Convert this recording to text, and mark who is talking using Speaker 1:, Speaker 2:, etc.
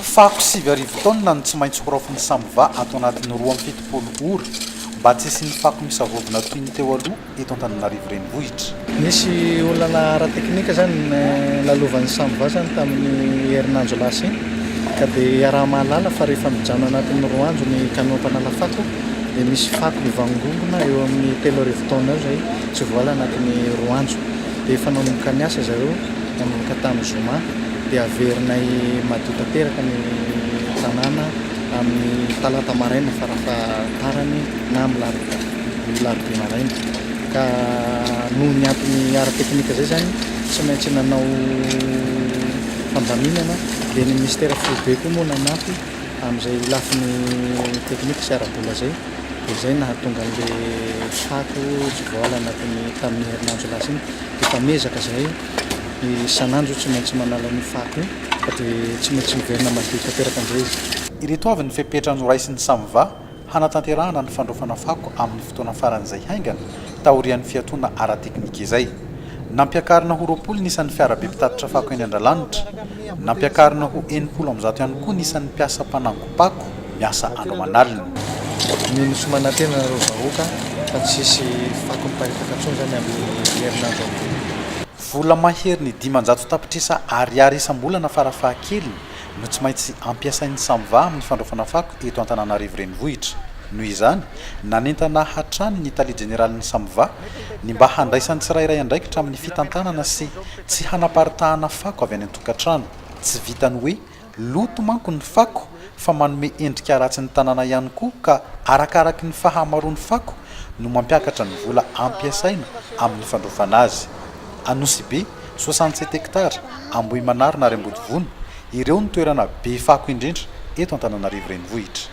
Speaker 1: Fako 7 taona no tsy maintsy horofon'ny Samva ato anatin'ny 2 ora mba tsy sy ny fako misavovona toy ny teo aloha eto Antananarivo renivohitra.
Speaker 2: Misy olana ara-teknika zany lalovan'ny Samva zany tamin'ny herinandro lasa iny ka dia raha mahalala fa rehefa mijano anatin'ny 2 andro ny kanompanala fako dia misy fako mivangongona eo amin'ny 3 taona eo zay tsy voala anatin'ny 2 andro dia efa nanomboka ny asa zareo nanomboka tamin'ny zoma dia averina madio tanteraka ny tanàna amin'ny talata maraina farafahatarany na amin'ny larobia maraina ka noho ny antony ara-teknika zay zany tsy maintsy nanao fandaminana dia ny ministera foibe koa moa nanampy amin'izay lafiny teknika sy ara-bola zay dia zay nahatonga an'le fako tsy voala anatin'ny tamin'ny herinandro lasa iny dia famezaka zay isan'andro tsy maintsy manala ny fako io fa dia tsy maintsy miverina madio tanteraka an'izay izy.
Speaker 1: Ireto avy ny fepetra noraisin'ny Samva hanatanterahana ny fandraofana fako amin'ny fotoana faran'izay haingana taorian'ny fiatona ara-teknika izay. Nampiakarina ho 20 nisan'ny fiara Baptiste fako eny Andralanitra, nampiakarina ho 70 ihany koa nisan'ny mpiasa mpanangopako miasa andro manalina.
Speaker 2: Minosy manantena ireo vahoaka fa tsisy fako miparitaka intsony zany amin'ny herinandro ambony.
Speaker 1: Vola mahery ny 500 tapitrisa ariary isam-bolana farafahakeliny no tsy maintsy ampiasain'ny Samva amin'ny fandraofana fako eto Antananarivo renivohitra. Noho izany nanentana hatrany ny tali Jenaralin'ny Samva ny mba handraisan'ny tsirairay andraikitra amin'ny fitantanana sy tsy hanaparitahana fako avy any an-tokantrano. Tsy vitany hoe loto manko ny fako fa manome endrika ratsy ny tanàna ihany koa ka arakaraky ny fahamaroan'ny fako no mampiakatra ny vola ampiasaina amin'ny fandraofana azy. Anosy be 67 hektara Ambohimanarina ary Ambodivona ireo ny toerana be fako indrindra eto Antananarivo renivohitra.